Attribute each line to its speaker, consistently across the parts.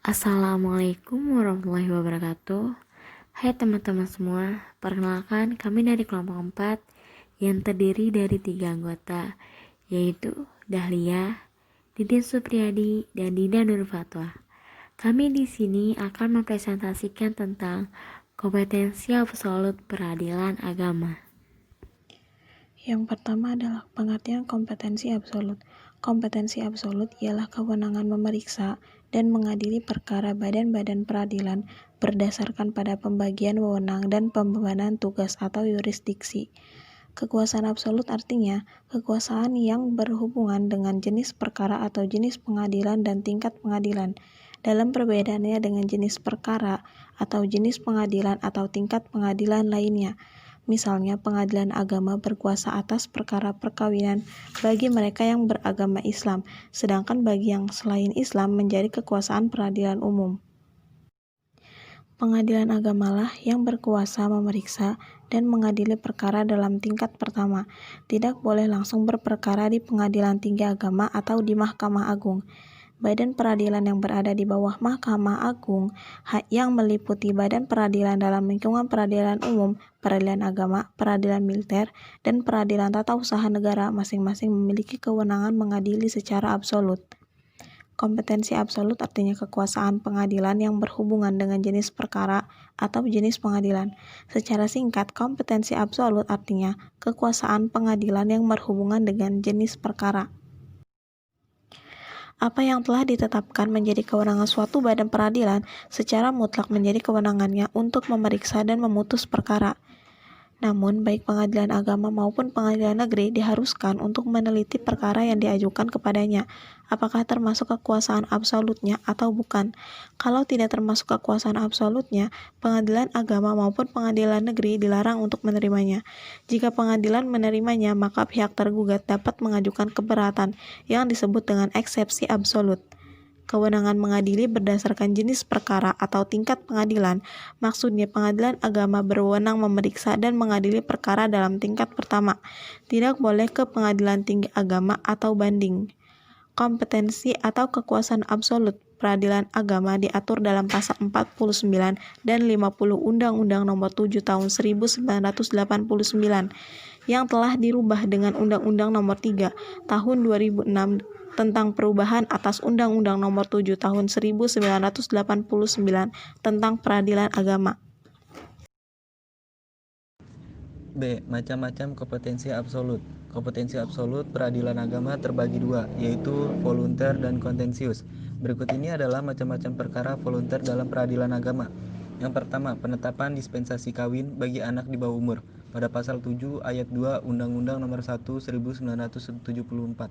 Speaker 1: Assalamualaikum warahmatullahi wabarakatuh. Hai teman-teman semua, perkenalkan kami dari kelompok 4 yang terdiri dari 3 anggota, yaitu Dahlia, Didin Supriyadi, dan Dina Nur Fatwa. Kami di sini akan mempresentasikan tentang kompetensi absolut peradilan agama.
Speaker 2: Yang pertama adalah pengertian kompetensi absolut. Kompetensi absolut ialah kewenangan memeriksa dan mengadili perkara badan-badan peradilan berdasarkan pada pembagian wewenang dan pembebanan tugas atau yurisdiksi. Kekuasaan absolut artinya kekuasaan yang berhubungan dengan jenis perkara atau jenis pengadilan dan tingkat pengadilan. Dalam perbedaannya dengan jenis perkara atau jenis pengadilan atau tingkat pengadilan lainnya. Misalnya pengadilan agama berkuasa atas perkara perkawinan bagi mereka yang beragama Islam, sedangkan bagi yang selain Islam menjadi kekuasaan peradilan umum. Pengadilan agamalah yang berkuasa memeriksa dan mengadili perkara dalam tingkat pertama. Tidak boleh langsung berperkara di pengadilan tinggi agama atau di Mahkamah Agung. Badan peradilan yang berada di bawah Mahkamah Agung yang meliputi badan peradilan dalam lingkungan peradilan umum, peradilan agama, peradilan militer, dan peradilan tata usaha negara masing-masing memiliki kewenangan mengadili secara absolut. Kompetensi absolut artinya kekuasaan pengadilan yang berhubungan dengan jenis perkara atau jenis pengadilan. Secara singkat, kompetensi absolut artinya kekuasaan pengadilan yang berhubungan dengan jenis perkara. Apa yang telah ditetapkan menjadi kewenangan suatu badan peradilan secara mutlak menjadi kewenangannya untuk memeriksa dan memutus perkara. Namun, baik pengadilan agama maupun pengadilan negeri diharuskan untuk meneliti perkara yang diajukan kepadanya, apakah termasuk kekuasaan absolutnya atau bukan. Kalau tidak termasuk kekuasaan absolutnya, pengadilan agama maupun pengadilan negeri dilarang untuk menerimanya. Jika pengadilan menerimanya, maka pihak tergugat dapat mengajukan keberatan yang disebut dengan eksepsi absolut. Kewenangan mengadili berdasarkan jenis perkara atau tingkat pengadilan, maksudnya pengadilan agama berwenang memeriksa dan mengadili perkara dalam tingkat pertama, tidak boleh ke pengadilan tinggi agama atau banding. Kompetensi atau kekuasaan absolut peradilan agama diatur dalam pasal 49 dan 50 Undang-Undang Nomor 7 Tahun 1989 yang telah dirubah dengan Undang-Undang Nomor 3 Tahun 2006 tentang perubahan atas Undang-Undang Nomor 7 Tahun 1989 tentang peradilan agama.
Speaker 3: B. Macam-macam kompetensi absolut. Kompetensi absolut peradilan agama terbagi dua, yaitu volunter dan kontensius. Berikut ini adalah macam-macam perkara volunter dalam peradilan agama. Yang pertama, penetapan dispensasi kawin bagi anak di bawah umur pada pasal 7 ayat 2 Undang-Undang Nomor 1 1974.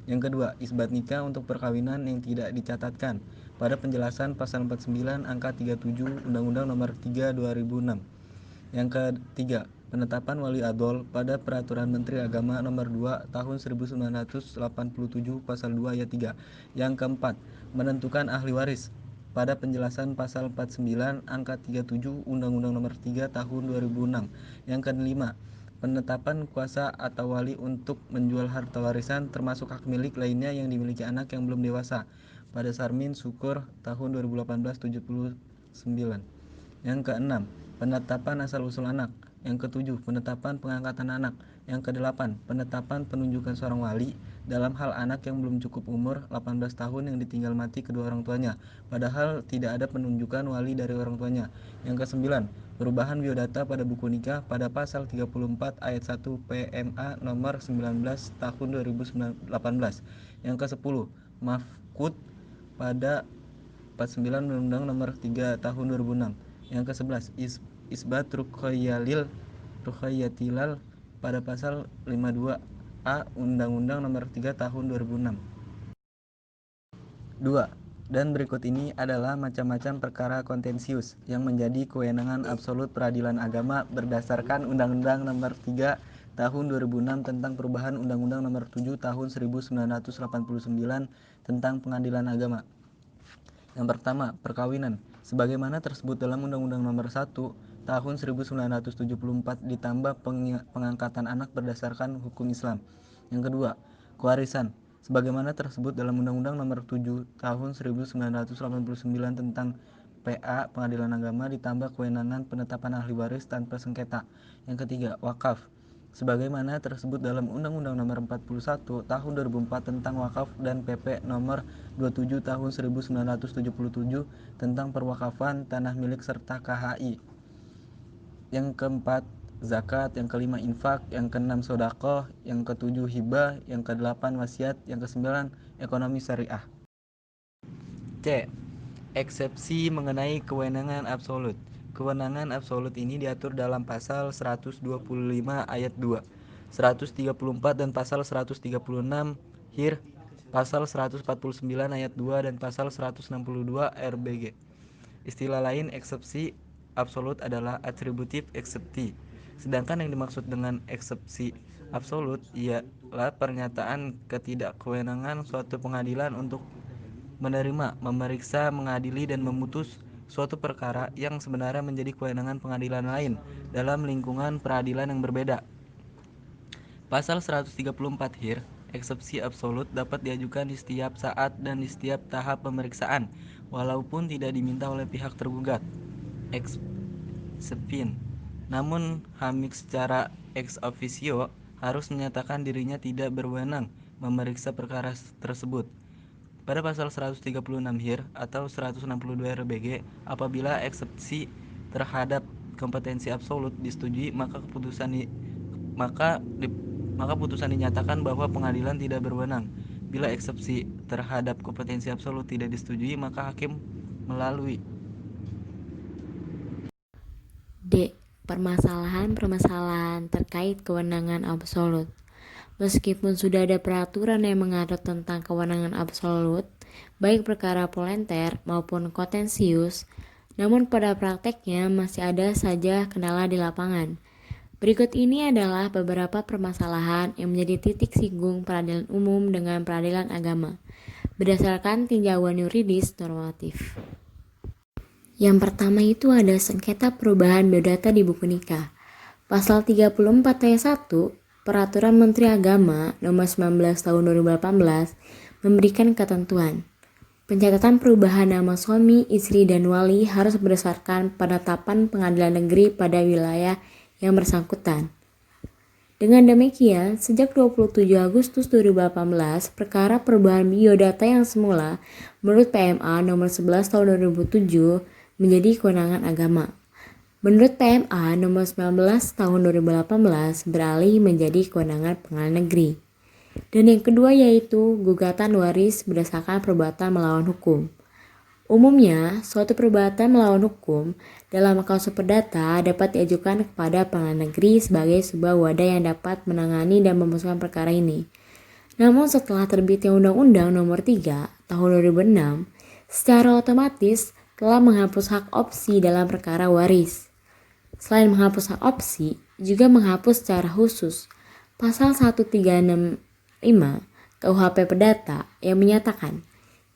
Speaker 3: Yang kedua, isbat nikah untuk perkawinan yang tidak dicatatkan pada penjelasan pasal 49 angka 37 Undang-Undang Nomor 3 2006. Yang ketiga, penetapan wali adol pada Peraturan Menteri Agama Nomor 2 Tahun 1987 Pasal 2 Ayat 3. Yang keempat, menentukan ahli waris pada penjelasan Pasal 49 Angka 37 Undang-Undang Nomor 3 Tahun 2006. Yang kelima, penetapan kuasa atau wali untuk menjual harta warisan termasuk hak milik lainnya yang dimiliki anak yang belum dewasa pada Sarmin Syukur tahun 2018-79. Yang keenam, penetapan asal-usul anak. Yang ketujuh, penetapan pengangkatan anak. Yang kedelapan, penetapan penunjukan seorang wali dalam hal anak yang belum cukup umur 18 tahun yang ditinggal mati kedua orang tuanya, padahal tidak ada penunjukan wali dari orang tuanya. Yang kesembilan, perubahan biodata pada buku nikah pada pasal 34 ayat 1 PMA nomor 19 tahun 2018. Yang kesepuluh, mafkut pada 49 Undang-Undang Nomor 3 Tahun 2006. Yang ke-11, isbat rukhayatilal pada pasal 52A Undang-Undang Nomor 3 Tahun 2006. 2. Dan berikut ini adalah macam-macam perkara kontensius yang menjadi kewenangan absolut peradilan agama berdasarkan Undang-Undang Nomor 3 Tahun 2006 tentang perubahan Undang-Undang Nomor 7 Tahun 1989 tentang pengadilan agama. Yang pertama, perkawinan. Sebagaimana tersebut dalam Undang-Undang Nomor 1 Tahun 1974 ditambah pengangkatan anak berdasarkan hukum Islam. Yang kedua, kewarisan. sebagaimana tersebut dalam Undang-Undang Nomor 7 Tahun 1989 tentang PA Pengadilan Agama ditambah kewenangan penetapan ahli waris tanpa sengketa. Yang ketiga, wakaf, sebagaimana tersebut dalam Undang-Undang Nomor 41 Tahun 2004 tentang wakaf dan PP Nomor 27 Tahun 1977 tentang perwakafan tanah milik serta KHI. Yang keempat, zakat. Yang kelima, infak. Yang keenam, sodaqoh. Yang ketujuh, hibah. Yang kedelapan, wasiat. Yang kesembilan, ekonomi syariah. C. Eksepsi mengenai kewenangan absolut. Kewenangan absolut ini diatur dalam pasal 125 ayat 2, 134 dan pasal 136 hir, pasal 149 ayat 2 dan pasal 162 RBG. Istilah lain eksepsi absolut adalah atributif eksepsi. Sedangkan yang dimaksud dengan eksepsi absolut ialah pernyataan ketidakkewenangan suatu pengadilan untuk menerima, memeriksa, mengadili, dan memutus suatu perkara yang sebenarnya menjadi kewenangan pengadilan lain dalam lingkungan peradilan yang berbeda. Pasal 134 hir, eksepsi absolut dapat diajukan di setiap saat dan di setiap tahap pemeriksaan, walaupun tidak diminta oleh pihak tergugat. Eksepin. Namun, Hamik secara ex officio harus menyatakan dirinya tidak berwenang memeriksa perkara tersebut. Pada pasal 136 hir atau 162 RBG, apabila eksepsi terhadap kompetensi absolut disetujui, maka putusan dinyatakan bahwa pengadilan tidak berwenang. Bila eksepsi terhadap kompetensi absolut tidak disetujui, maka hakim melalui.
Speaker 1: D. Permasalahan-permasalahan terkait kewenangan absolut. Meskipun sudah ada peraturan yang mengatur tentang kewenangan absolut, baik perkara volunter maupun kontensius, namun pada prakteknya masih ada saja kendala di lapangan. Berikut ini adalah beberapa permasalahan yang menjadi titik singgung peradilan umum dengan peradilan agama, berdasarkan tinjauan yuridis normatif. Yang pertama itu ada sengketa perubahan biodata di buku nikah. Pasal 34 ayat 1 Peraturan Menteri Agama Nomor 19 Tahun 2018 memberikan ketentuan. Pencatatan perubahan nama suami, istri, dan wali harus berdasarkan penetapan pengadilan negeri pada wilayah yang bersangkutan. Dengan demikian, sejak 27 Agustus 2018, perkara perubahan biodata yang semula menurut PMA Nomor 11 Tahun 2007 menjadi kewenangan agama. Menurut PMA Nomor 19 Tahun 2018 beralih menjadi kewenangan pengadilan negeri. Dan yang kedua yaitu gugatan waris berdasarkan perbuatan melawan hukum. Umumnya, suatu perbuatan melawan hukum dalam kasus perdata dapat diajukan kepada pengadilan negeri sebagai sebuah wadah yang dapat menangani dan memutuskan perkara ini. Namun setelah terbitnya Undang-Undang Nomor 3 Tahun 2006, secara otomatis telah menghapus hak opsi dalam perkara waris. Selain menghapus hak opsi, juga menghapus secara khusus pasal 1365 KUHP Perdata yang menyatakan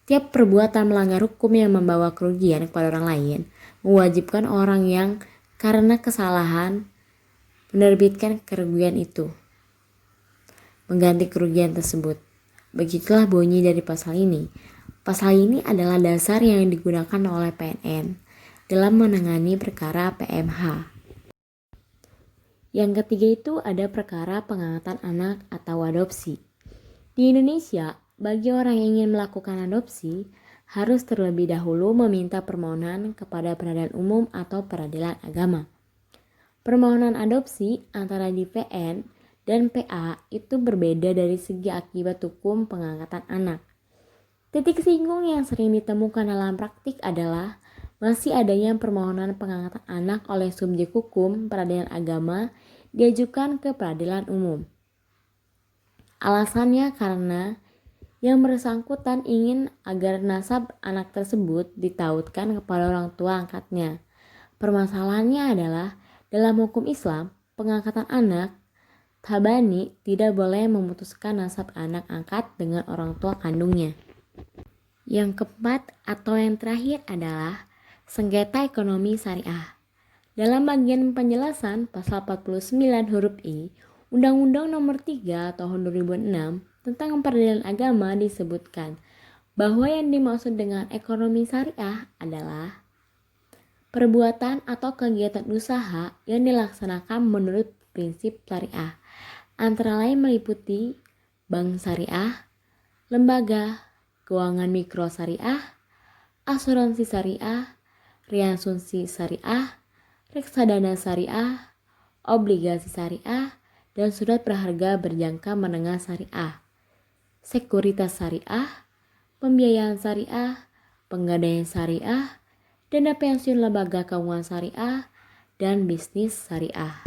Speaker 1: tiap perbuatan melanggar hukum yang membawa kerugian kepada orang lain mewajibkan orang yang karena kesalahan menerbitkan kerugian itu mengganti kerugian tersebut. Begitulah bunyi dari pasal ini. Pasal ini adalah dasar yang digunakan oleh PNN dalam menangani perkara PMH. Yang ketiga itu ada perkara pengangkatan anak atau adopsi. Di Indonesia, bagi orang yang ingin melakukan adopsi, harus terlebih dahulu meminta permohonan kepada peradilan umum atau peradilan agama. Permohonan adopsi antara DPN dan PA itu berbeda dari segi akibat hukum pengangkatan anak. Titik singgung yang sering ditemukan dalam praktik adalah masih adanya permohonan pengangkatan anak oleh subjek hukum peradilan agama diajukan ke peradilan umum. Alasannya karena yang bersangkutan ingin agar nasab anak tersebut ditautkan kepada orang tua angkatnya. Permasalahannya adalah dalam hukum Islam, pengangkatan anak tabani tidak boleh memutuskan nasab anak angkat dengan orang tua kandungnya. Yang keempat atau yang terakhir adalah sengketa ekonomi syariah. Dalam bagian penjelasan pasal 49 huruf I, Undang-Undang Nomor 3 Tahun 2006 tentang peradilan agama disebutkan bahwa yang dimaksud dengan ekonomi syariah adalah perbuatan atau kegiatan usaha yang dilaksanakan menurut prinsip syariah, antara lain meliputi bank syariah, lembaga keuangan mikro syariah, asuransi syariah, reasuransi syariah, reksadana syariah, obligasi syariah, dan surat berharga berjangka menengah syariah, sekuritas syariah, pembiayaan syariah, penggadaian syariah, dana pensiun lembaga keuangan syariah, dan bisnis syariah.